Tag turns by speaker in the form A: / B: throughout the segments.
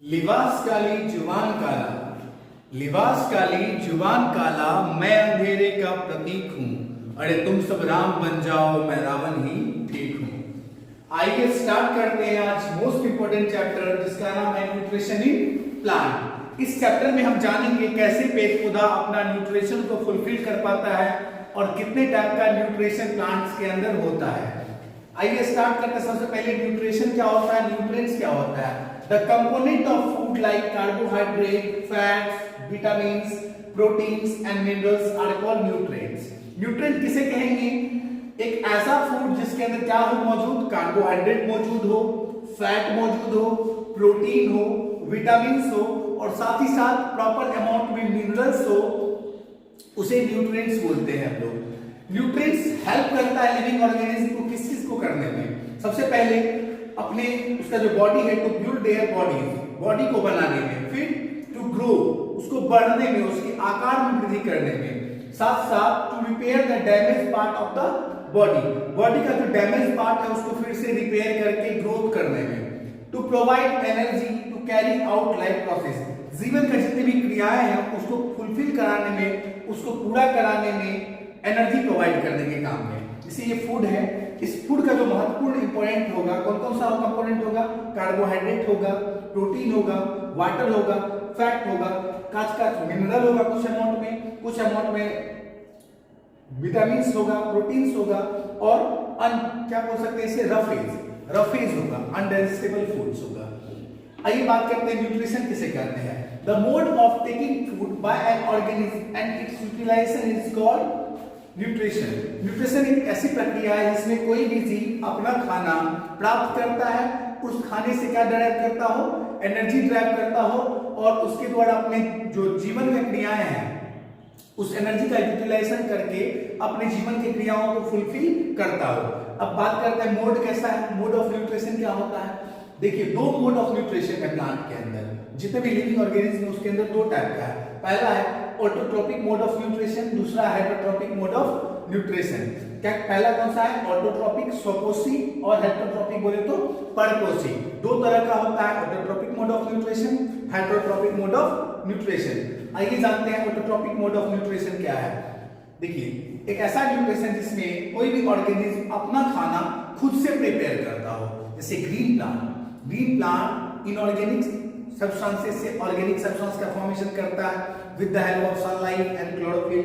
A: लिबास काली जुबान काला, लिबास काली जुबान काला, मैं अंधेरे का प्रतीक हूं। अरे तुम सब राम बन जाओ, मैं रावण ही ठीक हूं। आइए स्टार्ट करते हैं आज मोस्ट इंपोर्टेंट चैप्टर जिसका नाम है न्यूट्रिशन इन प्लांट। इस चैप्टर में हम जानेंगे कैसे पेड़ पौधा अपना न्यूट्रिशन को फुलफिल कर पाता है और कितने टाइप का न्यूट्रिशन प्लांट्स के अंदर होता है। आइए स्टार्ट करते हैं। सबसे पहले न्यूट्रिशन क्या होता है, न्यूट्रिएंट्स क्या होता है। The component of food like carbohydrate, fats, vitamins, proteins and minerals are called nutrients. Nutrient किसे कहेंगे? एक ऐसा फूड जिसके अंदर क्या हो मौजूद, कार्बोहाइड्रेट मौजूद हो, फैट मौजूद हो, प्रोटीन हो, विटामिन्स हो और साथ ही साथ प्रॉपर अमाउंट में मिनरल्स हो, उसे न्यूट्रिएंट्स बोलते हैं हम लोग। न्यूट्रिएंट्स हेल्प करता है लिविंग ऑर्गेनिज्म को किस चीज को करने में। सबसे पहले अपने उसका जो बॉडी है to build their body, body को बनाने में, फिर टू ग्रो उसको बढ़ने में, उसके आकार में वृद्धि करने में, साथ साथ to repair the damage part of the body, body का जो डैमेज पार्ट है उसको फिर से रिपेयर करके ग्रोथ करने में, to provide energy to carry out life process, जीवन का जितनी भी क्रियाएं हैं उसको फुलफिल कराने में, उसको पूरा कराने में, एनर्जी प्रोवाइड करने के काम में। इसे ये फूड है, इस फूड का जो महत्वपूर्ण इंपोर्टेंट होगा, कौन कौन सा कंपोनेंट होगा, कार्बोहाइड्रेट होगा, प्रोटीन होगा, वाटर होगा, फैट होगा, काच मिनरल होगा कुछ अमाउंट में, कुछ अमाउंट में विटामिन्स होगा, प्रोटीन्स होगा और क्या बोल सकते हैं इसे, रफेज होगा, अनडाइजेस्टेबल फूड्स होगा। आइए बात करते हैं न्यूट्रिशन किसे कहते हैं। The mode of taking food by an organism and its utilisation is called nutrition. Nutrition एक ऐसी प्रक्रिया है जिसमें कोई भी जीव अपना खाना प्राप्त करता है, उस खाने से क्या ड्राइव करता हो, एनर्जी ड्राइव करता हो और उसके द्वारा अपने जो जीवन में क्रियाएं हैं उस एनर्जी का यूटिलाइजेशन करके अपने जीवन की क्रियाओं को फुलफिल करता हो। अब बात करते हैं मोड कैसा है, मोड ऑफ न्यूट्रिशन क्या होता है। देखिए दो मोड ऑफ न्यूट्रिशन है प्लांट के अंदर, जितने भी लिविंग ऑर्गेनिज्म उसके अंदर दो टाइप का है। पहला है ऑटोट्रोपिक मोड ऑफ न्यूट्रिशन, दूसरा है हेटरोट्रोपिक मोड ऑफ न्यूट्रिशन। क्या पहला कौन सा है, ऑटोट्रोपिक स्वपोषी और हेटरोट्रोपिक बोले तो परपोषी। दो तरह का होता है autotrophic mode of nutrition, heterotrophic mode of nutrition. आइए जानते हैं ऑटोट्रोपिक मोड ऑफ न्यूट्रिशन क्या है। देखिए एक ऐसा न्यूट्रिशन जिसमें कोई भी ऑर्गेनिज्म अपना खाना खुद से प्रिपेयर करता हो, जैसे ग्रीन प्लांट इनऑर्गेनिक सब्सटेंसेस से ऑर्गेनिक सब्सटेंस का फॉर्मेशन करता है with the help of sunlight and chlorophyll.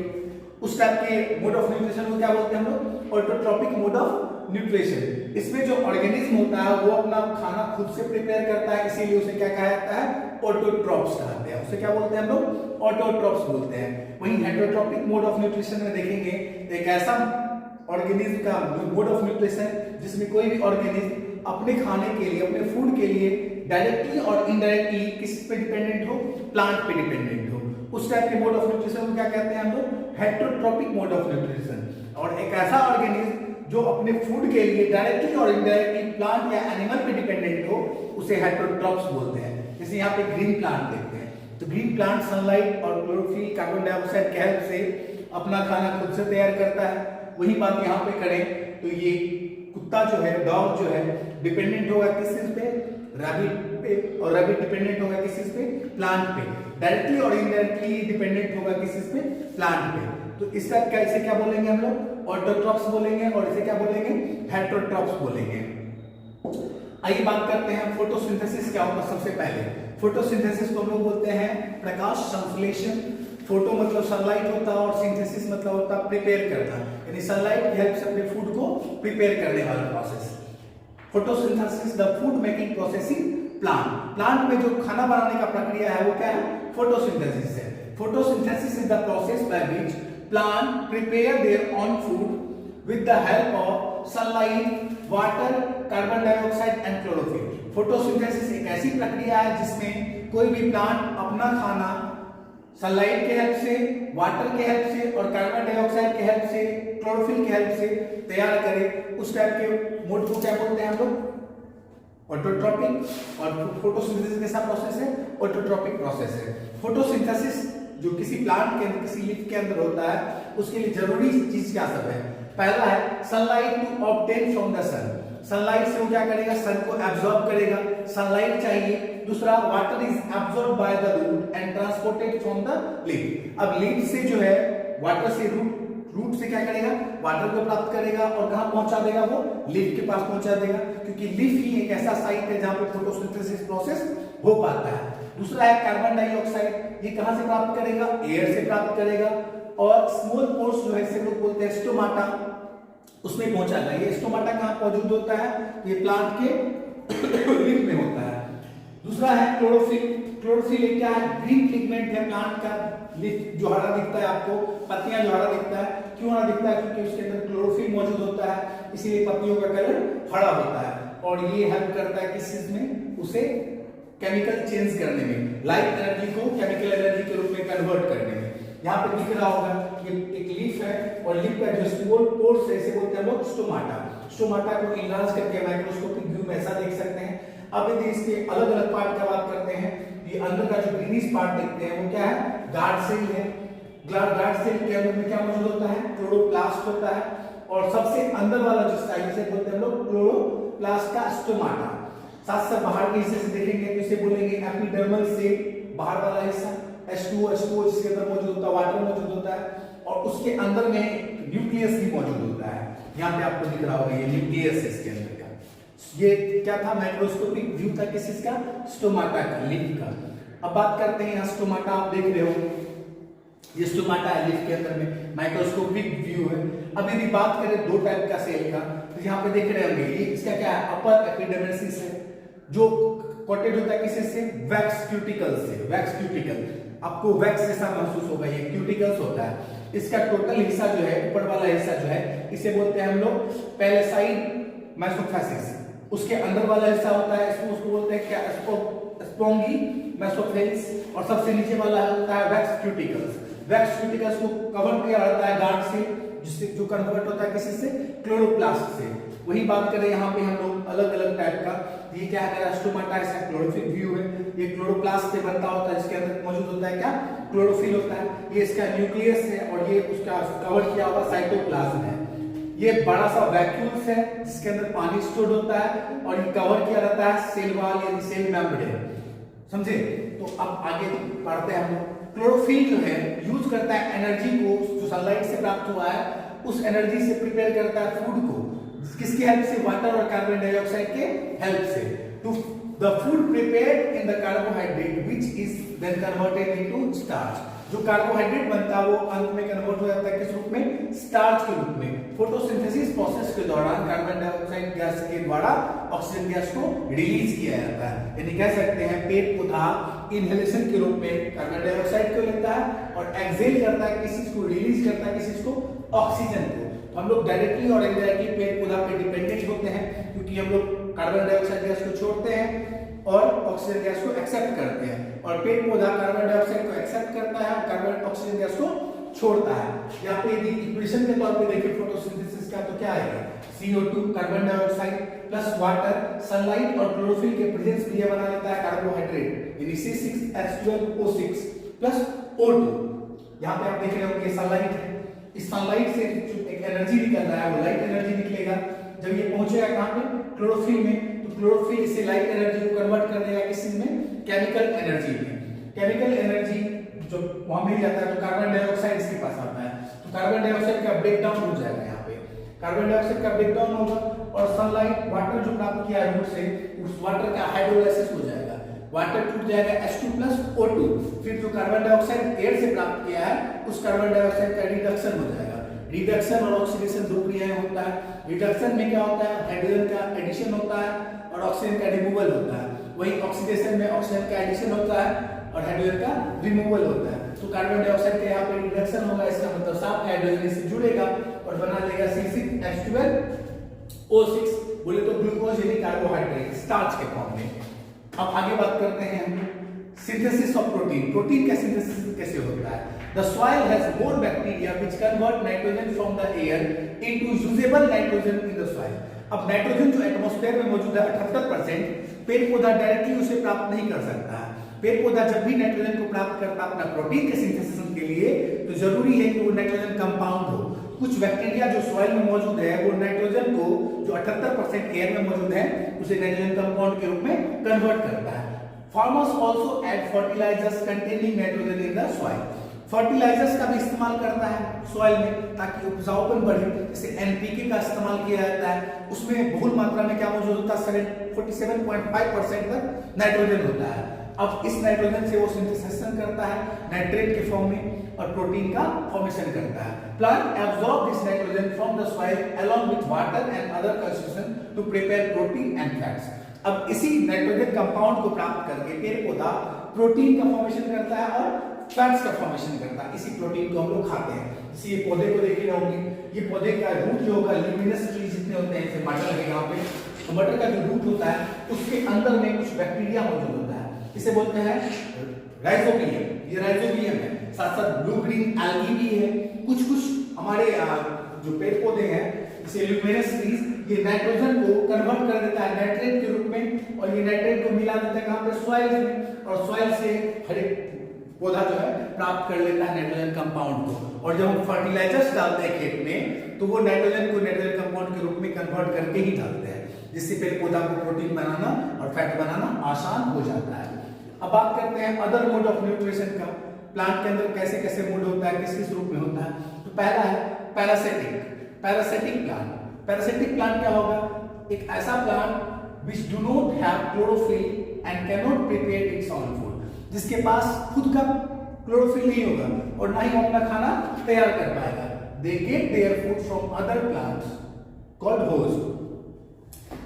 A: उस टाइप के मोड ऑफ न्यूट्रिशन को क्या बोलते हैं हम लोग, ऑटोट्रोपिक मोड ऑफ न्यूट्रिशन। इसमें जो ऑर्गेनिज्म होता है वो अपना खाना खुद से प्रिपेयर करता है, इसीलिए उसे क्या कहा जाता है, ऑटोट्रॉप्स कहते हैं। उसे क्या बोलते हैं हम लोग, ऑटोट्रॉप्स बोलते हैं। वहीं हेटरोट्रोपिक मोड ऑफ न्यूट्रिशन में देखेंगे एक ऐसा ऑर्गेनिज्म का मोड ऑफ न्यूट्रिशन जिसमें कोई भी ऑर्गेनिज्म अपने खाने के लिए, अपने फूड के लिए डायरेक्टली और इनडायरेक्टली किस पे डिपेंडेंट हो, प्लांट पे डिपेंडेंट हो। उस टाइप के मोड ऑफ न्यूट्रिशन को क्या कहते हैं हम लोग, हेटरोट्रोपिक मोड ऑफ न्यूट्रिशन। और एक ऐसा ऑर्गेनिज्म जो अपने फूड के लिए डायरेक्टली और इनडायरेक्टली प्लांट या एनिमल पे डिपेंडेंट हो उसे हेटरोट्रॉप्स बोलते हैं। जैसे यहाँ पे ग्रीन प्लांट देखते हैं तो ग्रीन प्लांट सनलाइट और क्लोरोफिल कार्बन डाइऑक्साइड के हेल्प से अपना खाना खुद से तैयार करता है। वही बात यहाँ पे करें तो ये कुत्ता जो है, डॉग जो है, डिपेंडेंट होगा किस चीज पे, रैबिट पे, और रैबिट डिपेंडेंट होगा किस चीज पे, प्लांट पे। डायरेक्टली और इनडायरेक्टली डिपेंडेंट होगा किस चीज पे, प्लांट पे। तो इस टाइप का इसे क्या बोलेंगे हम लोग, ऑटोट्रॉप्स बोलेंगे और इसे क्या बोलेंगे, हेटरोट्रॉप्स बोलेंगे। आइए बात करते हैं फोटोसिंथेसिस क्या होता है। सबसे पहले फोटोसिंथेसिस को हम लोग बोलते हैं प्रकाश संश्लेषण। फोटो मतलब सनलाइट होता है और सिंथेसिस मतलब होता है प्रिपेयर करना, यानी सनलाइट की हेल्प से अपने फूड को प्रिपेयर करने वाला process. Photosynthesis the food making process in plant. Plant में जो खाना बनाने का प्रक्रिया है वो क्या है, फोटोसिंथेसिस है। Photosynthesis is the process by which plant prepare their own food with the help of sunlight, water, carbon dioxide and chlorophyll. Photosynthesis एक ऐसी प्रक्रिया है जिसमें कोई भी प्लांट अपना खाना सनलाइट के हेल्प से, वाटर के हेल्प से और कार्बन डाइऑक्साइड के हेल्प से, क्लोरोफिल के हेल्प से तैयार करे। उस टाइप के मोड को क्या बोलते हैं हम लोग, ऑटोट्रोपिक। और फोटोसिंथेसिस कैसा प्रोसेस है, ऑटोट्रोपिक प्रोसेस है। फोटोसिंथेसिस जो किसी प्लांट के अंदर, किसी लीफ के अंदर होता है उसके लिए जरूरी चीज क्या सब है। पहला है sunlight to obtain from the sun. Sunlight से वो क्या करेगा, सन को एब्जॉर्ब करेगा, सनलाइट चाहिए दूसरा water is absorb by the root and transported from the leaf. अब लीफ से जो है वाटर से रूट से क्या करेगा, वाटर को प्राप्त करेगा और कहां पहुंचा देगा, वो लीफ के पास पहुंचा देगा, क्योंकि लीफ ही एक ऐसा साइट है जहां पे फोटोसिंथेसिस प्रोसेस हो पाता है। दूसरा है कार्बन डाइऑक्साइड, ये कहां से प्राप्त करेगा, एयर से प्राप्त करेगा और स्मॉल पोर्स जो है इसे लोग बोलते हैं स्टोमाटा, उसमें पहुंचाएगा। ये स्टोमाटा कहां मौजूद होता है, ये प्लांट के लीफ में होता है। दूसरा है क्लोरोफिल। क्लोरोफिल एक क्या है, ग्रीन पिगमेंट है प्लांट का। लीफ जो हरा दिखता है आपको, पत्तियां जो हरा दिखता है, क्यों हरा दिखता है, क्योंकि उसके अंदर क्लोरोफिल मौजूद होता है, इसीलिए पत्तियों का कलर हरा होता है। और ये हेल्प करता है किस चीज में, उसे केमिकल चेंज करने में, लाइट एनर्जी को केमिकल एनर्जी के रूप में कन्वर्ट करने में। यहाँ पे दिख रहा होगा ये एक लीफ है और लीफ का जो स्मॉल पोर्स है इसे बोलते हैं लोग स्टोमाटा। स्टोमाटा को इनलार्ज करके माइक्रोस्कोपिक व्यू में ऐसा देख सकते हैं। अब यदि इसके अलग अलग पार्ट का बात करते हैं, ये अंदर का जो ग्रीनिश पार्ट देखते हैं वो क्या है, गार्ड सेल है। गार्ड सेल के अंदर में क्या मौजूद होता है, क्लोरोप्लास्ट होता है। और सबसे अंदर वाला जो साइड से बोलते हैं लोग क्लोरोप्लास्ट का स्टोमाटा। साथ साथ बाहर के हिस्से से देखेंगे तो इसे बोलेंगे एपिडर्मल सेल, बाहर वाला हिस्सा H2O जिसके अंदर मौजूद होता है, वाटर मौजूद होता है और उसके अंदर में न्यूक्लियस भी मौजूद होता है। यहाँ पे आपको दिख रहा होगा ये न्यूक्लियस है इसके अंदर का। ये क्या था, माइक्रोस्कोपिक व्यू था किस चीज का, स्टोमाटा का, लीफ का। अब बात करते हैं यहाँ स्टोमाटा आप देख रहे हो, ये स्टोमाटा है लीफ के अंदर में, माइक्रोस्कोपिक व्यू है। अब यदि बात करें दो टाइप का सेल का, तो यहाँ पे देख रहे होंगे ये इसका क्या है, अपर एपिडर्मिस है जो कोटेड होता है किसी से, वैक्स क्यूटिकल से। वैक्स क्यूटिकल आपको वैक्स जैसा महसूस होगा, ये क्यूटिकल्स होता है। इसका टोटल हिस्सा जो है, ऊपर वाला हिस्सा जो है, इसे बोलते हैं हम लोग पैलेसाइड मेसोफेसिस। उसके अंदर वाला हिस्सा होता है इसको, उसको बोलते हैं क्या, स्पोंगी मेसोफेसिस। और सबसे नीचे वाला होता है वैक्स क्यूटिकल्स। वैक्स क्यूटिकल्स को कवर किया रहता है गार्ड से, जिससे जो कन्वर्ट होता है किसी से, क्लोरोप्लास्ट से। वही बात करें यहाँ पे हम लोग अलग अलग टाइप का, ये क्या है, स्टोमाटा, इसका क्लोरोफिल व्यू है। ये क्लोरोप्लास्ट से बनता होता है, जिसके अंदर मौजूद होता है क्या, क्लोरोफिल होता है। ये इसका न्यूक्लियस है और ये उसका कवर किया हुआ साइटोप्लाज्म है। ये बड़ा सा वैक्यूल्स है जिसके अंदर पानी स्टोर होता है और ये कवर किया रहता है सेल वॉल यानी सेल मेम्ब्रेन, समझे। तो अब आगे पढ़ते हैं हम लोग। क्लोरोफिल जो है यूज करता है एनर्जी को, जो सनलाइट से प्राप्त हुआ है उस एनर्जी से प्रिपेयर करता है फूड को, किसकी हेल्प से, वाटर और कार्बन डाइऑक्साइड के हेल्प से। To the food prepared in the carbohydrate which is then converted into starch. जो कार्बोहाइड्रेट बनता है वो अंत में कन्वर्ट हो जाता है किस रूप में, स्टार्च के रूप में। फोटोसिंथेसिस प्रोसेस के दौरान कार्बन डाइऑक्साइड गैस के द्वारा ऑक्सीजन गैस को रिलीज किया जाता है। यानी कह सकते हैं पेट पौधा इनहेलेशन के रूप में कार्बन डाइऑक्साइड को लेता है और एक्सहेल करता है किस चीज को, रिलीज करता है किस चीज को, ऑक्सीजन को। तो हम लोग डायरेक्टली और इनडायरेक्टली पेड़ पौधा पे डिपेंडेंट होते हैं, क्योंकि हम लोग कार्बन डाइऑक्साइड गैस को छोड़ते हैं और ऑक्सीजन गैस को एक्सेप्ट करते हैं, और पेड़ पौधा कार्बन डाइऑक्साइड को एक्सेप्ट करता है और कार्बन ऑक्सीजन गैस को छोड़ता है। यहाँ पे यदि इक्वेशन के तौर पे देखें फोटोसिंथेसिस का, तो क्या आएगा, CO2 carbon dioxide plus water, sunlight और क्लोरोफिल के प्रेजेंस में यह बना लेता है कार्बोहाइड्रेट, यानी C6H12O6 प्लस O2। यहाँ पे आप देख रहे हो कि सनलाइट है, इस सनलाइट से एक एनर्जी निकल रहा है, वो लाइट एनर्जी निकलेगा। जब ये पहुंचेगा कहां पे, क्लोरोफिल में, तो क्लोरोफिल इसे लाइट एनर्जी को कन्वर्ट कर देगा किस में, केमिकल एनर्जी में। केमिकल एनर्जी जो वहां मिल जाता है तो कार्बन डाइऑक्साइड इसके पास आता है, तो कार्बन डाइऑक्साइड का ब्रेक डाउन हो जाएगा। यहाँ पे कार्बन डाइऑक्साइड का ब्रेक डाउन होगा और सनलाइट वाटर जो प्राप्त किया है रूट से, उस वाटर का हाइड्रोलाइसिस हो जाएगा, वाटर टूट जाएगा H2+O2। फिर जो कार्बन डाइऑक्साइड एयर से प्राप्त किया है उस कार्बन डाइऑक्साइड का रिडक्शन हो जाएगा। रिडक्शन और ऑक्सीडेशन दो क्रियाएं होता है। रिडक्शन में क्या होता है, हाइड्रोजन का एडिशन होता है और ऑक्सीजन का रिमूवल होता है। वही ऑक्सीडेशन में ऑक्सीजन का एडिशन होता है और हाइड्रोजन का रिमूवल होता है। तो कार्बन डाइऑक्साइड का यहाँ पे रिडक्शन होगा, इसका मतलब साफ हाइड्रोजन इससे जुड़ेगा और बना लेगा C6H12O6, बोले तो ग्लूकोज यानी कार्बोहाइड्रेट, स्टार्च के फॉर्म में। अब आगे बात करते हैं हम सिंथेसिस ऑफ प्रोटीन। प्रोटीन का सिंथेसिस कैसे होता है। The soil has more bacteria which convert nitrogen from the air into usable nitrogen in the soil. अब नाइट्रोजन जो एटमॉस्फेयर में मौजूद है 78%, पेड़ पौधा डायरेक्टली उसे प्राप्त नहीं कर सकता है। पेड़ पौधा जब भी नाइट्रोजन को प्राप्त करता है अपना प्रोटीन के सिंथेसिस के लिए, तो जरूरी है कि वो नाइट्रोजन कंपाउंड हो। कुछ बैक्टीरिया जो सॉइल में मौजूद है वो नाइट्रोजन को जो 78% एयर में मौजूद है उसे नाइट्रोजन कंपाउंड के रूप में कन्वर्ट करता है। Farmers also add fertilisers containing nitrogen in the soil. Fertilisers का भी इस्तेमाल करता है सॉइल में ताकि उपजाऊपन बढ़े। जैसे एनपीके का इस्तेमाल किया जाता है, उसमें बहुल मात्रा में क्या मौजूद होता है, 47.5% तक नाइट्रोजन होता है। अब इस नाइट्रोजन से वो सिंथेसाइजेशन करता है नाइट्रेट के फॉर्म में और प्रोटीन का फॉर्मेशन करता है। Plant absorb this nitrogen from the soil along with water and other constituent to prepare protein and fats. अब इसी नाइट्रोजन कंपाउंड को प्राप्त करके पेड़ पौधा प्रोटीन का फॉर्मेशन करता है और फैट्स का फॉर्मेशन करता है। इसी प्रोटीन को हम लोग खाते हैं। जैसे ये पौधे को देख रहे होंगे, ये पौधे का रूट जो होगा ल्यूमिनस ट्री जितने होते हैं, जैसे मटर है यहाँ पे, तो मटर का जो रूट होता है उसके अंदर में कुछ बैक्टीरिया मौजूद होता है, इसे बोलते हैं राइजोबियम। ये राइजोबियम है। साथ साथ ब्लू ग्रीन एल्गी भी है। कुछ हमारे जो पेड़ पौधे हैं जैसे ल्यूमिनस ट्रीज, ये नाइट्रोजन को कन्वर्ट कर देता है नाइट्रेट के रूप में और ये नाइट्रेट को मिला देता है कहां पे, सॉइल में, और सॉइल से हर एक पौधा जो है प्राप्त कर लेता है नाइट्रोजन कंपाउंड को। और जब हम फर्टिलाइजर्स डालते हैं खेत में तो वो नाइट्रोजन को नाइट्रोजन कंपाउंड के रूप में कन्वर्ट करके ही डालते हैं, जिससे पेड़ पौधा को प्रोटीन बनाना और फैट बनाना आसान हो जाता है। अब बात करते हैं अदर मोड ऑफ न्यूट्रिशन का। प्लांट के अंदर कैसे कैसे मोड होता है, किस किस रूप में होता है। तो पहला है पैरासिटिक प्लांट। पैरासिटिक प्लांट क्या होगा, एक ऐसा plant which do not have chlorophyll and can not prepare its own food, जिसके पास खुद का क्लोरोफिल नहीं होगा और ना ही वो अपना खाना तैयार कर पाएगा। They get their food from other plants called host.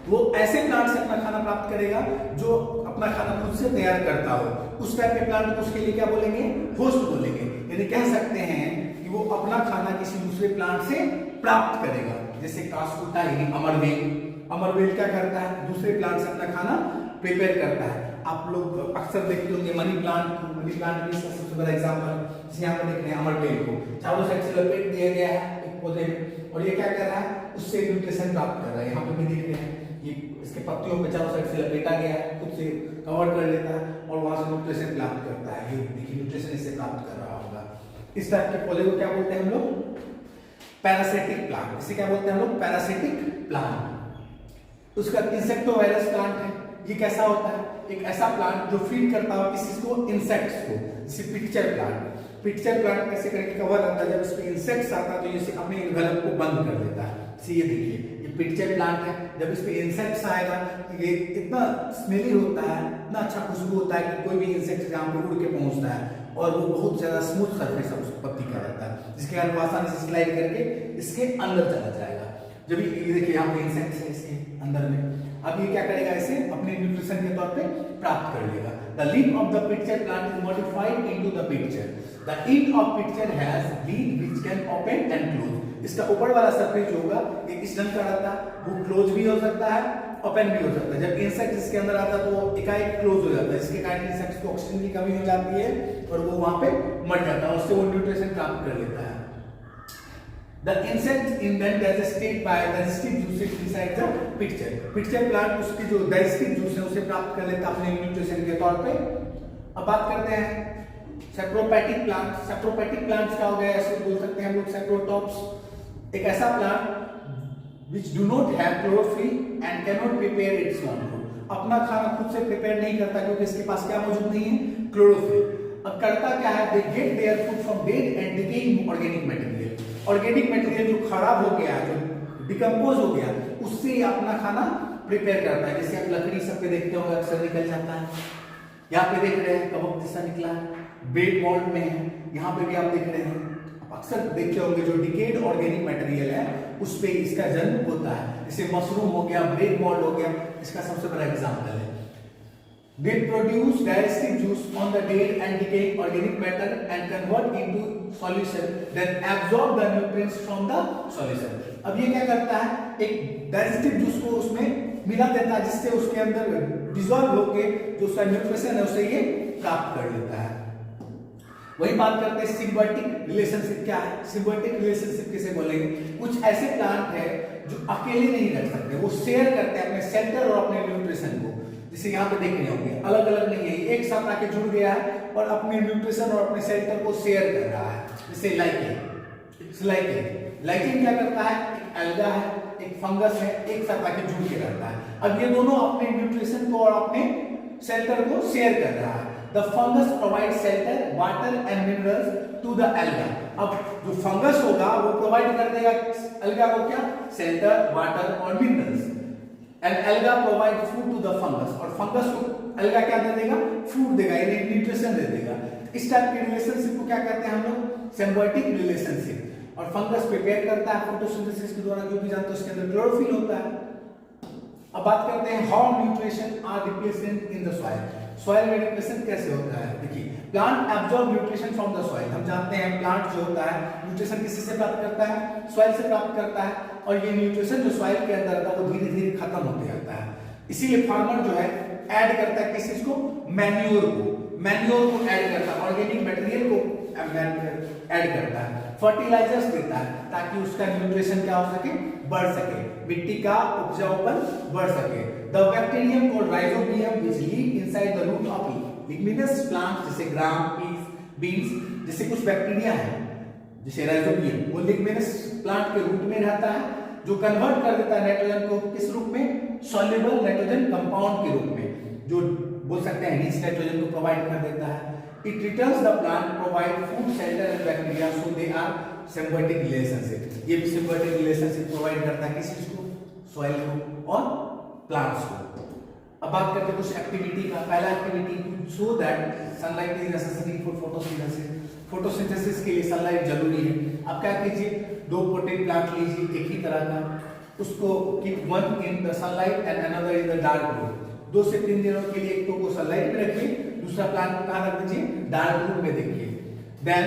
A: वो ऐसे प्लांट से अपना खाना प्राप्त करेगा जो अपना खाना खुद से तैयार करता हो। उस टाइप के प्लांट को उसके लिए क्या बोलेंगे, होस्ट बोलेंगे। यानी कह सकते हैं कि वो अपना खाना किसी दूसरे प्लांट से प्राप्त करेगा। जैसे कास्कुटा यानी अमरवेल क्या करता है, दूसरे प्लांट से अपना खाना प्रिपेयर करता है। आप लोग अक्सर देखते होंगे मनी प्लांट भी सबसे बड़ा एग्जांपल। जैसे यहाँ पर देख रहे हैं अमरवेल को चारों साइड से लपेट दिया गया है एक पौधे में और ये क्या कर रहा है, उससे न्यूट्रिशन प्राप्त कर रहा है। यहाँ पे भी देख रहे हैं ये इसके पत्तियों पे चारों साइड से लपेटा गया है, खुद से कवर कर लेता है और वहां से न्यूट्रिशन प्राप्त करता है। ये देखिए न्यूट्रिशन इससे प्राप्त कर रहा होगा। इस टाइप के पौधे को क्या बोलते हैं हम लोग, पैरासिटिक प्लांट। इसे क्या बोलते हैं हम लोग, पैरासिटिक प्लांट। उसका इंसेक्टोवायरस प्लांट है। ये कैसा होता है, एक ऐसा प्लांट जो फीड करता हो किसी को, इंसेक्ट्स को। जैसे पिक्चर प्लांट कैसे करके कवर रहता है, जब इस पे इंसेक्ट्स आता है तो ये अपने गलन को बंद कर देता है। ये देखिए ये पिक्चर प्लांट है, जब इस पे इंसेक्ट्स आएगा ये इतना स्मेली होता है, इतना अच्छा खुशबू होता है कि कोई भी इंसेक्ट यहाँ पे उड़ के पहुंचता है और वो बहुत ज्यादा स्मूथ सरफेस उस पत्ती का रहता है, जिसके कारण वो आसानी से स्लाइड करके इसके अंदर चला जाएगा। जब ये देखिए यहाँ पे इंसेक्ट्स है इसके अंदर में, अब ये क्या करेगा, इसे अपने न्यूट्रिशन के तौर पे प्राप्त कर लेगा। The leaf of the picture plant is modified into the picture. The end of picture has leaf which can open and close. इसका ऊपर वाला सरफेस जो होगा ये इस ढंग का रहता है, वो क्लोज भी हो सकता है, ओपन भी हो सकता है। जब इंसेक्ट इसके अंदर आता है तो वो एकाएक क्लोज हो जाता है, इसके कारण इंसेक्ट्स को ऑक्सीजन की कमी हो जाती है और वो वहां पे मर जाता है, उससे वो न्यूट्रिशन प्राप्त कर लेता है। The insect in then digested by digestive juices inside the picture. Picture plant उसकी जो digestive juice है उसे प्राप्त कर लेता है अपने न्यूट्रिशन के तौर पे। अब बात करते हैं सैप्रोपैटिक प्लांट। सैप्रोपैटिक प्लांट्स क्या हो गया, ऐसे बोल सकते हैं हम लोग सैप्रोटॉप्स। एक ऐसा plant which do not have chlorophyll and cannot prepare its own food. अपना खाना खुद से प्रिपेयर नहीं करता क्योंकि इसके पास क्या मौजूद नहीं है, क्लोरोफिल। अब करता क्या है, they get their food from dead and decaying organic material. Organic material जो खराब हो गया, जो डिकम्पोज हो गया, उससे ही अपना खाना प्रिपेयर करता है। जैसे आप लकड़ी सब पे देखते होंगे अक्सर निकल जाता है, यहाँ पे देख रहे हैं कबक जैसा निकला है, ब्रेड मोल्ड में है, यहाँ पे भी आप देख रहे हैं। अक्सर देखते होंगे जो डिकेड ऑर्गेनिक मटेरियल है उस पे इसका जन्म होता है। जैसे मशरूम हो गया, ब्रेड मोल्ड हो गया, इसका सबसे बड़ा एग्जाम्पल है। They produce digestive juice on the dead and decaying organic matter and convert into solution, then absorb the nutrients from the solution. अब ये क्या करता है, एक डाइजेस्टिव जूस को उसमें मिला देता है जिससे उसके अंदर डिसॉल्व होके जो उसका न्यूट्रिशन है उसे ये प्राप्त कर लेता है। वही बात करते हैं सिम्बायोटिक रिलेशनशिप क्या है। सिम्बायोटिक रिलेशनशिप किसे बोलेंगे, कुछ ऐसे प्लांट है जो अकेले नहीं रह सकते, वो शेयर करते हैं अपने सेंटर और अपने न्यूट्रिशन को। जैसे यहाँ पे देख रहे होंगे अलग अलग नहीं है, एक साथ आके जुड़ गया है और अपने न्यूट्रिशन और अपने सेंटर को शेयर कर रहा है। जैसे लाइकेन क्या करता है, एक एल्गा है, एक फंगस है, एक साथ आके जुड़ के रहता है। अब ये दोनों अपने न्यूट्रिशन को और अपने शेल्टर को शेयर कर रहा है। The fungus provide shelter water and minerals to the alga. अब जो फंगस होगा वो प्रोवाइड कर देगा एल्गा को क्या, शेल्टर, वाटर और minerals. And alga provide food to the fungus, और फंगस को एल्गा क्या दे देगा, फूड देगा, यानी न्यूट्रिशन दे देगा। इस टाइप के रिलेशनशिप को क्या कहते हैं हम लोग, सिम्बायोटिक रिलेशनशिप। और फंगस प्रिपेयर करता है फोटोसिंथेसिस के द्वारा, जो भी जानते हो उसके अंदर क्लोरोफिल होता है। अब बात करते हैं how nutrition are replenished in the soil. Soil में रिप्लेसेंट कैसे होता है, देखिए plant absorb nutrition from the soil. हम जानते हैं प्लांट जो होता है न्यूट्रिशन किसी से प्राप्त करता है, सॉइल से प्राप्त करता है, और ये न्यूट्रिशन जो सॉइल के अंदर था वो धीरे धीरे खत्म होते जाता है। इसीलिए फार्मर जो है ऐड करता है किस चीज को, मैन्योर को ऐड करता है, ऑर्गेनिक मटेरियल को ऐड करता है, फर्टिलाइजर्स देता है ताकि उसका न्यूट्रिशन क्या हो सके, बढ़ सके, मिट्टी का उपजाऊपन बढ़ सके। The bacterium called rhizobium which live inside the root of leguminous plant, जैसे ग्राम, पीस, बीन्स, जैसे कुछ बैक्टीरिया है जैसे राइजोबियम, वो लिग्निनस प्लांट के रूट में रहता है, जो कन्वर्ट कर देता है नाइट्रोजन को किस रूप में, सॉल्युबल नाइट्रोजन कंपाउंड के रूप में, जो बोल सकते हैं रिच नाइट्रोजन को प्रोवाइड कर देता है। It returns the plant provide food, shelter and bacteria, so they are symbiotic relationship. ये भी सिम्बायोटिक रिलेशनशिप प्रोवाइड करता है किस चीज को, सॉइल को और प्लांट्स को। अब बात करते हैं कुछ एक्टिविटी का। पहला activity, so that sunlight is necessary for photosynthesis. Photosynthesis के लिए सनलाइट जरूरी है। अब क्या कीजिए, दो पोटेड प्लांट लीजिए एक ही तरह का, उसको keep one in the sunlight and another in the dark room. 2 से 3 दिनों के लिए एक तो को सनलाइट में रखिए, दूसरा प्लांट को कहां रख दीजिए, डार्क रूम में देखिए। Then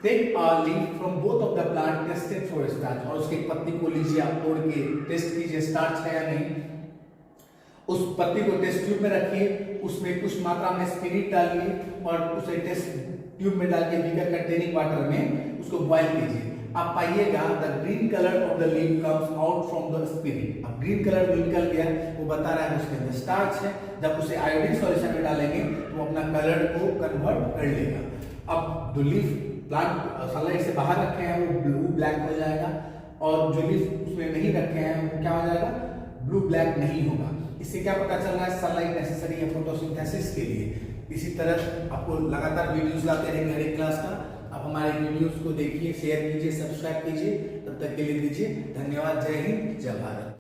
A: take a leaf from both of the plant, tested for starch, और उसके पत्ती को लीजिए आप, तोड़ के टेस्ट कीजिए स्टार्च है या नहीं। उस पत्ती को टेस्ट ट्यूब में रखिए, उसमें कुछ मात्रा में स्पिरिट डालिए और उसे टेस्ट ट्यूब में डाल के बीकर कंटेनिंग वाटर में उसको बॉइल कीजिए। आप पाइएगा the green colour of the leaf comes out from the spirit. अब ग्रीन कलर जो निकल गया वो बता रहा है उसके अंदर स्टार्च है। जब उसे आयोडीन सॉल्यूशन में डालेंगे तो अपना कलर को कन्वर्ट कर लेगा। अब जो लीफ प्लांट सनलाइट से बाहर रखे हैं वो ब्लू ब्लैक हो जाएगा, और जो लीफ उसमें नहीं रखे हैं वो क्या हो जाएगा, ब्लू ब्लैक नहीं होगा। इससे क्या पता चल रहा है, सनलाइट नेसेसरी है फोटोसिंथेसिस के लिए। इसी तरह आपको लगातार वीडियोस लाते रहेंगे हर एक क्लास का। आप हमारे वीडियोस को देखिए, शेयर कीजिए, सब्सक्राइब कीजिए। तब तक के लिए दीजिए धन्यवाद। जय हिंद, जय भारत।